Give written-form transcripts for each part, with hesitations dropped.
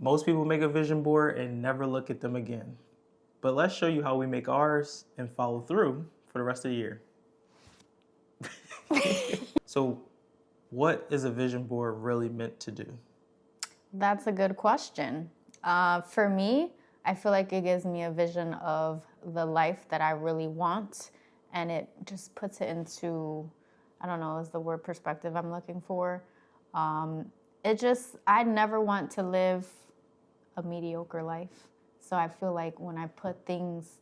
Most people make a vision board and never look at them again. But let's show you how we make ours and follow through for the rest of the year. So, what is a vision board really meant to do? That's a good question. For me, I feel like it gives me a vision of the life that I really want, and it just puts it into, I don't know, is the word perspective I'm looking for. I never want to live a mediocre life. So I feel like when I put things,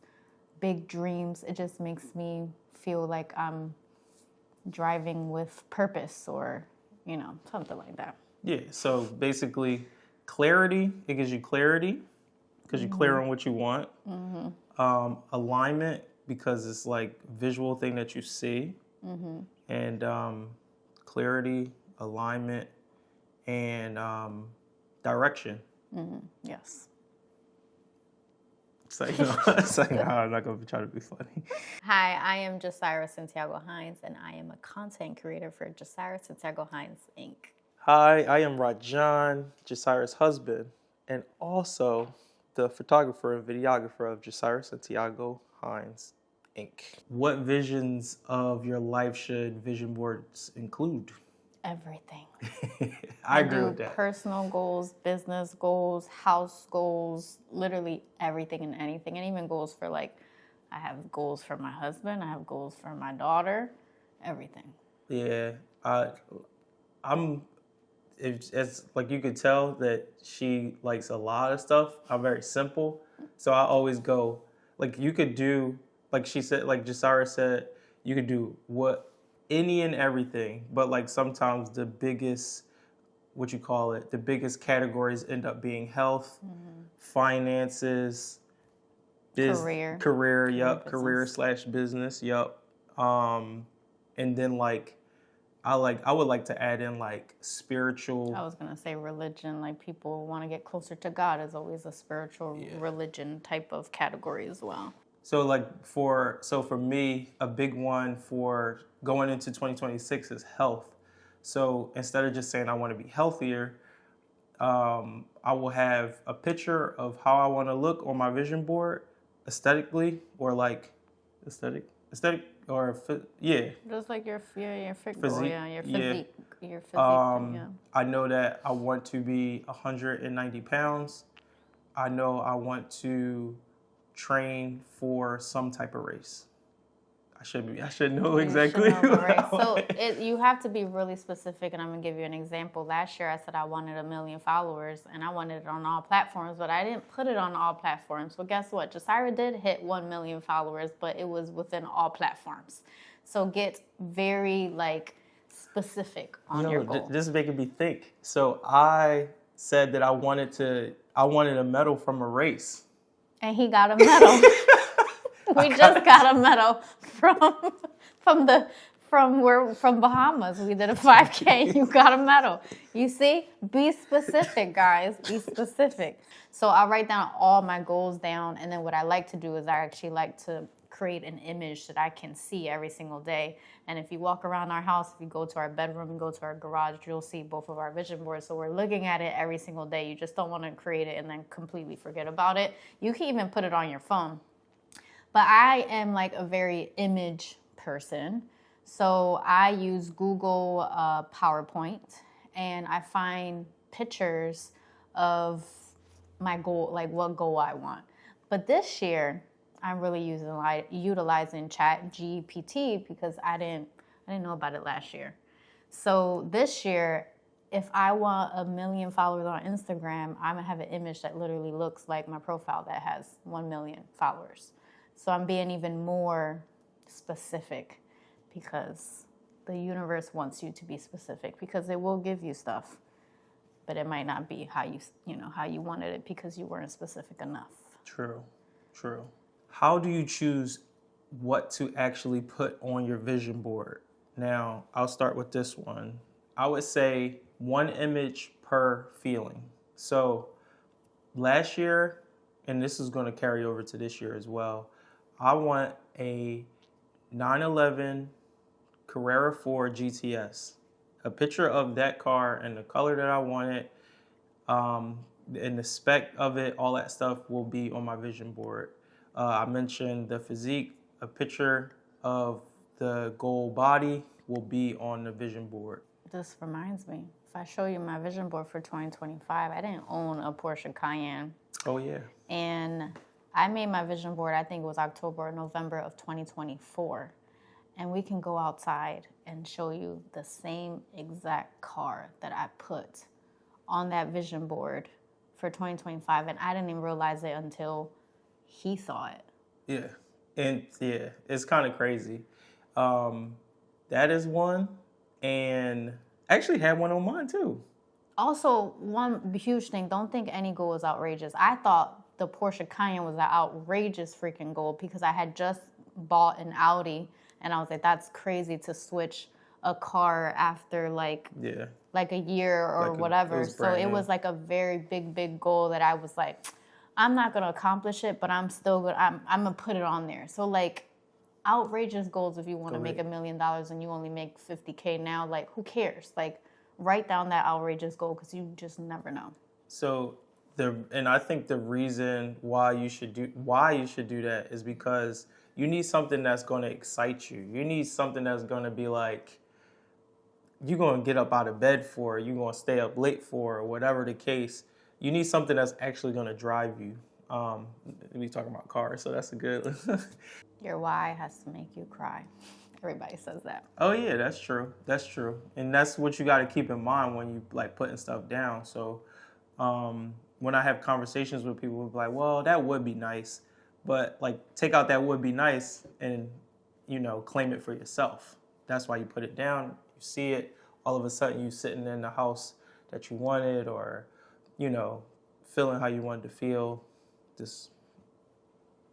big dreams, it just makes me feel like I'm driving with purpose or, something like that. Yeah, so basically, clarity, it gives you clarity because you're clear on what you want. Alignment, because it's like visual thing that you see. And clarity, alignment, and direction. Yes. It's like, no, I'm not going to try to be funny. Hi, I am Jasira Santiago Hines, and I am a content creator for Jasira Santiago Hines, Inc. Hi, I am Rajohn, Jasira's husband, and also the photographer and videographer of Jasira Santiago Hines, Inc. What visions of your life should vision boards include? Everything. I agree with that. Personal goals, business goals, house goals, literally everything and anything. And even goals for I have goals for my husband, I have goals for my daughter, everything. Yeah, it's like you could tell that she likes a lot of stuff. I'm very simple. So I always go, you could do, she said, Jasara said, you could do any and everything, but sometimes the biggest, the biggest categories end up being health, finances, career/business, yep. And then I would like to add in spiritual. I was gonna say religion, people want to get closer to God is always a spiritual religion type of category as well. So for me, a big one for going into 2026 is health. So instead of just saying I want to be healthier, I will have a picture of how I want to look on my vision board aesthetically, or aesthetic or Just like your physique, your physique. Yeah. I know that I want to be 190 pounds. I know I want to train for some type of race. I should know exactly. So you have to be really specific, and I'm gonna give you an example. Last year I said I wanted 1 million followers, and I wanted it on all platforms, but I didn't put it on all platforms. Well, guess what? Jasira did hit 1 million followers, but it was within all platforms. So get very specific on your goal. This is making me think. So I said that I wanted a medal from a race. And he got a medal. We just got a medal from Bahamas. We did a 5K. You got a medal. You see? Be specific, guys. Be specific. So I write down all my goals down, and then what I like to do is I actually like to create an image that I can see every single day. And if you walk around our house, if you go to our bedroom and go to our garage, you'll see both of our vision boards. So we're looking at it every single day. You just don't want to create it and then completely forget about it. You can even put it on your phone. But I am a very image person. So I use Google PowerPoint, and I find pictures of my goal, what goal I want. But this year, I'm really utilizing ChatGPT because I didn't know about it last year. So this year, if I want 1 million followers on Instagram, I'm gonna have an image that literally looks like my profile that has 1 million followers. So I'm being even more specific because the universe wants you to be specific, because it will give you stuff, but it might not be how you wanted it because you weren't specific enough. True. How do you choose what to actually put on your vision board? Now, I'll start with this one. I would say 1 image per feeling. So last year, and this is going to carry over to this year as well, I want a 911 Carrera 4 GTS. A picture of that car and the color that I wanted, and the spec of it, all that stuff will be on my vision board. I mentioned the physique, a picture of the goal body will be on the vision board. This reminds me, if I show you my vision board for 2025, I didn't own a Porsche Cayenne. Oh, yeah. And I made my vision board, I think it was October or November of 2024. And we can go outside and show you the same exact car that I put on that vision board for 2025. And I didn't even realize it until he saw it. Yeah. And yeah, it's kind of crazy. That is one. And I actually had one on mine too. Also, one huge thing, don't think any goal is outrageous. I thought the Porsche Cayenne was an outrageous freaking goal because I had just bought an Audi and I was like, that's crazy to switch a car after like a year or whatever. So it was like a very big goal that I was like, I'm not going to accomplish it, but I'm still going to, I'm going to put it on there. So like outrageous goals, if you want to make $1 million and you only make 50K now, like who cares? Like write down that outrageous goal because you just never know. So and I think the reason why you should do that is because you need something that's going to excite you. You need something that's going to be like you're going to get up out of bed for, you're going to stay up late for, or whatever the case. You need something that's actually going to drive you. We talking about cars, so that's a good. Your why has to make you cry. Everybody says that. Oh yeah, that's true. That's true, and that's what you got to keep in mind when you like putting stuff down. So when I have conversations with people, who be like, "Well, that would be nice," but like take out that would be nice and claim it for yourself. That's why you put it down. You see it. All of a sudden, you sitting in the house that you wanted, or feeling how you wanted to feel. Just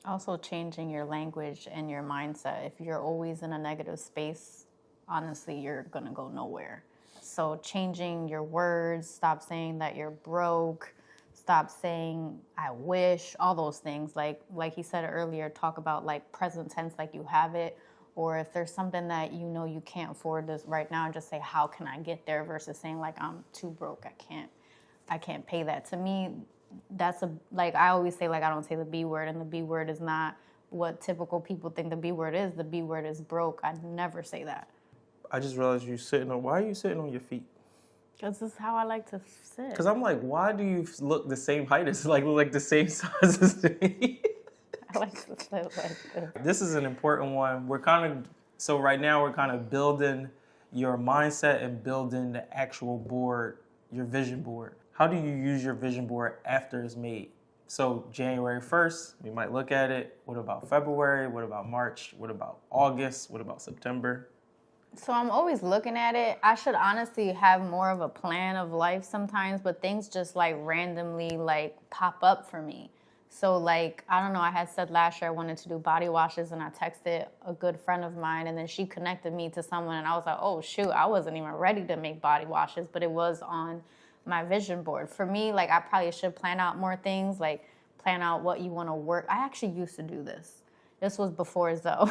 also changing your language and your mindset. If you're always in a negative space, honestly, you're gonna go nowhere. So changing your words, stop saying that you're broke, stop saying I wish, all those things. Like he said earlier, talk about like present tense, like you have it. Or if there's something that you can't afford this right now, just say how can I get there versus saying like I'm too broke, I can't pay that. To me, that's I always say, like, I don't say the B word, and the B word is not what typical people think the B word is. The B word is broke. I never say that. I just realized why are you sitting on your feet? Because this is how I like to sit. Because I'm like, why do you look the same height as, look the same size as me? I like to sit like this. This is an important one. So right now we're kind of building your mindset and building the actual board, your vision board. How do you use your vision board after it's made? So January 1st, we might look at it. What about February? What about March? What about August? What about September? So I'm always looking at it. I should honestly have more of a plan of life sometimes, but things just randomly pop up for me. So I don't know, I had said last year I wanted to do body washes and I texted a good friend of mine and then she connected me to someone and I was like, oh shoot, I wasn't even ready to make body washes, but it was on my vision board. For me, I probably should plan out more things, plan out what you want to work. I actually used to do this. This was before Zoe.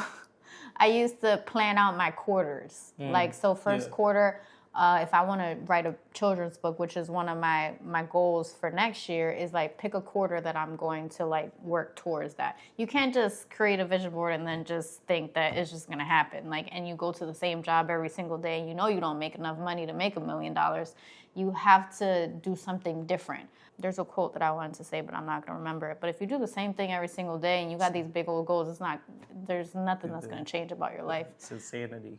I used to plan out my quarters. First quarter, if I want to write a children's book, which is one of my goals for next year, is pick a quarter that I'm going to work towards that. You can't just create a vision board and then just think that it's just going to happen. And you go to the same job every single day and you don't make enough money to make $1 million. You have to do something different. There's a quote that I wanted to say, but I'm not going to remember it. But if you do the same thing every single day and you got these big old goals, there's nothing that's going to change about your life. It's insanity.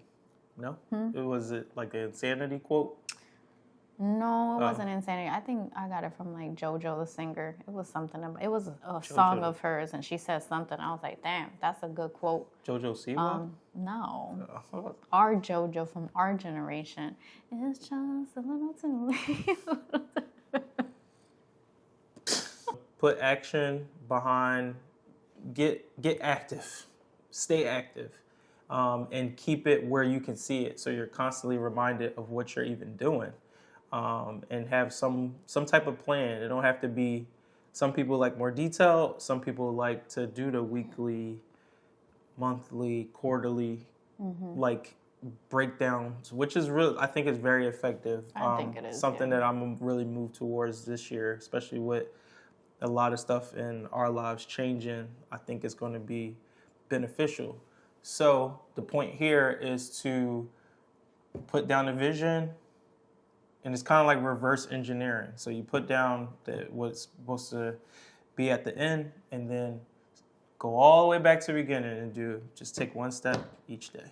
No? Was it an insanity quote? No, it wasn't insanity. I think I got it from JoJo the singer. It was something about, it was a song of hers and she said something. I was like, damn, that's a good quote. JoJo Siwa? No. Our JoJo from our generation. It's just a little too late. Put action behind, get active, stay active. And keep it where you can see it so you're constantly reminded of what you're even doing, and have some type of plan. It don't have to be, some people like more detail, some people like to do the weekly, monthly, quarterly, breakdowns, which is real. I think is very effective. I think it is, something yeah. that I'm really moved towards this year, especially with a lot of stuff in our lives changing. I think it's going to be beneficial. So the point here is to put down a vision, and it's kind of like reverse engineering. So you put down what's supposed to be at the end, and then go all the way back to the beginning and just take one step each day.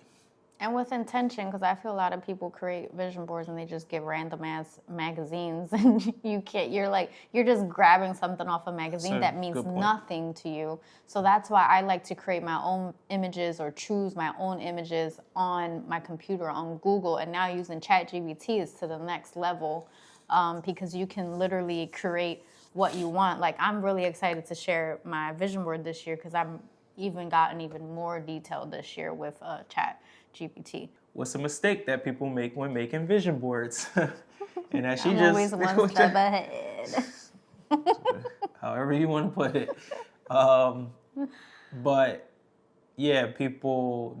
And with intention, because I feel a lot of people create vision boards and they just get random ass magazines, and you're just grabbing something off a magazine that means nothing to you. So that's why I like to create my own images or choose my own images on my computer on Google. And now using ChatGPT is to the next level, because you can literally create what you want. Like, I'm really excited to share my vision board this year because I'm gotten even more detailed this year with ChatGPT. What's a mistake that people make when making vision boards? And that I'm always one step ahead. However you want to put it. But yeah, people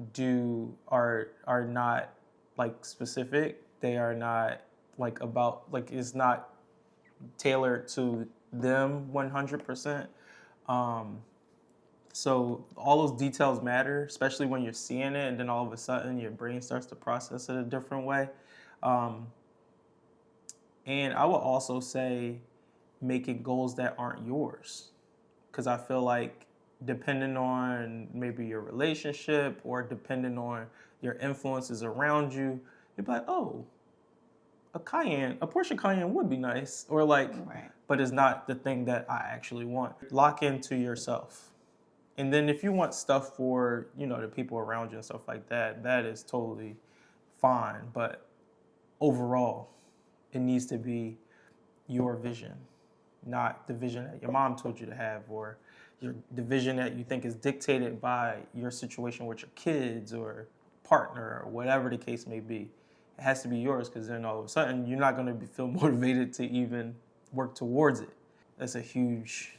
are not like specific. They are not like about, like, it's not tailored to them 100%. So all those details matter, especially when you're seeing it, and then all of a sudden your brain starts to process it a different way. And I would also say making goals that aren't yours, because I feel like depending on maybe your relationship or depending on your influences around you, you'd be like, oh, a Porsche Cayenne would be nice, or like, right. But it's not the thing that I actually want. Lock into yourself. And then if you want stuff for, the people around you and stuff like that, that is totally fine. But overall, it needs to be your vision, not the vision that your mom told you to have, or the vision that you think is dictated by your situation with your kids or partner or whatever the case may be. It has to be yours, because then all of a sudden you're not going to feel motivated to even work towards it. That's a huge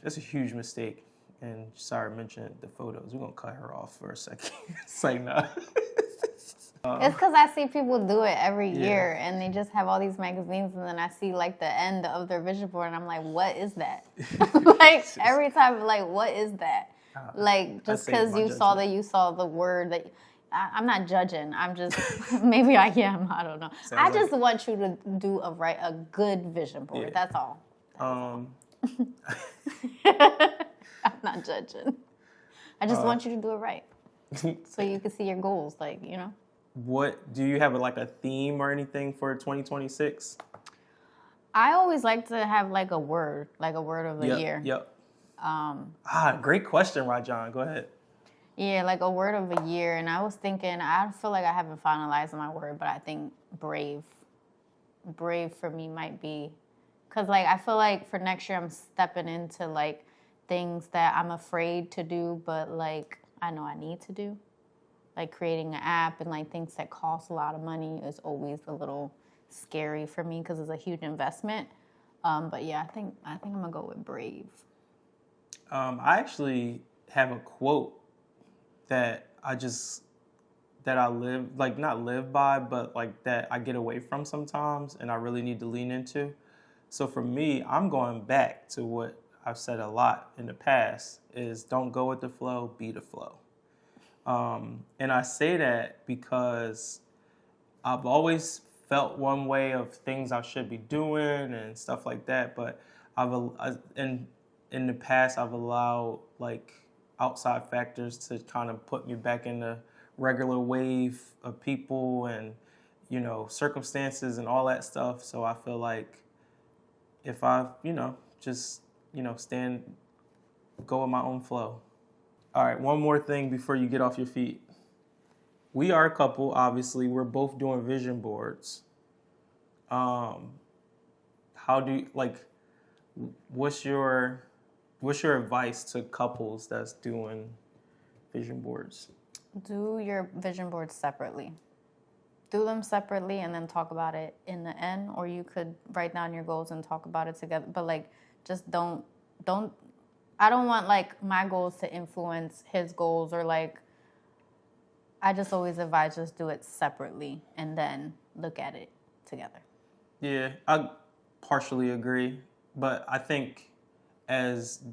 mistake. And sorry, I mentioned the photos. We're going to cut her off for a second. It's like, nah. It's because I see people do it every year, and they just have all these magazines, and then I see like the end of their vision board, and I'm like, what is that? Like, every time, like, what is that? Like, just because you saw the word that... I'm not judging. I'm just, maybe I am. I don't know. I just want you to do a good vision board. Yeah. That's all. I'm not judging. I just want you to do it right, so you can see your goals. Like, What do you have a theme or anything for 2026? I always like to have like a word of the year. Yep. Great question, Rajohn. Go ahead. Yeah, like a word of a year. And I was thinking, I feel like I haven't finalized my word, but I think brave. Brave for me might be, because like I feel like for next year I'm stepping into like things that I'm afraid to do, but like I know I need to do. Like creating an app and like things that cost a lot of money is always a little scary for me because it's a huge investment. But yeah, I think I'm gonna go with brave. I actually have a quote that I live, like not live by, but like that I get away from sometimes and I really need to lean into. So for me, I'm going back to what I've said a lot in the past is don't go with the flow, be the flow. And I say that because I've always felt one way of things I should be doing and stuff like that, but in the past I've allowed like outside factors to kind of put me back in the regular wave of people and, circumstances and all that stuff. So I feel like if I, just, go with my own flow. All right, one more thing before you get off your feet. We are a couple, obviously. We're both doing vision boards. How do you, what's your advice to couples that's doing vision boards? Do your vision boards separately. Do them separately and then talk about it in the end, or you could write down your goals and talk about it together. But just don't. I don't want my goals to influence his goals, or I just always advise just do it separately and then look at it together. Yeah, I partially agree, but I think as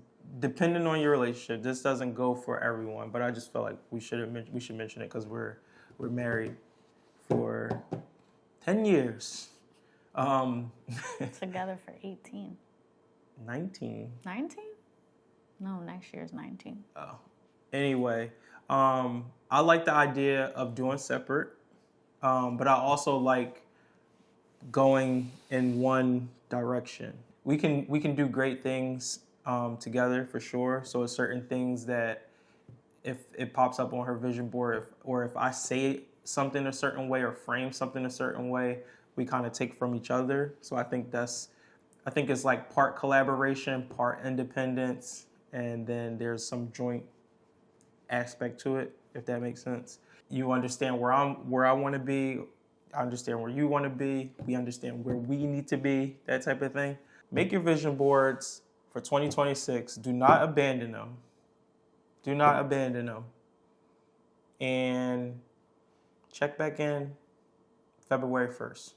depending on your relationship, this doesn't go for everyone. But I just felt like we should mention it because we're married for 10 years. Together for 18. 19. 19? No, next year's 19. Oh. Anyway, I like the idea of doing separate, but I also like going in one direction. We can do great things together for sure. So it's certain things that if it pops up on her vision board, or if I say something a certain way or frame something a certain way, we kind of take from each other. So I think it's like part collaboration, part independence, and then there's some joint aspect to it, if that makes sense. You understand where I want to be. I understand where you want to be. We understand where we need to be, that type of thing. Make your vision boards for 2026. Do not abandon them. Do not abandon them. And check back in February 1st.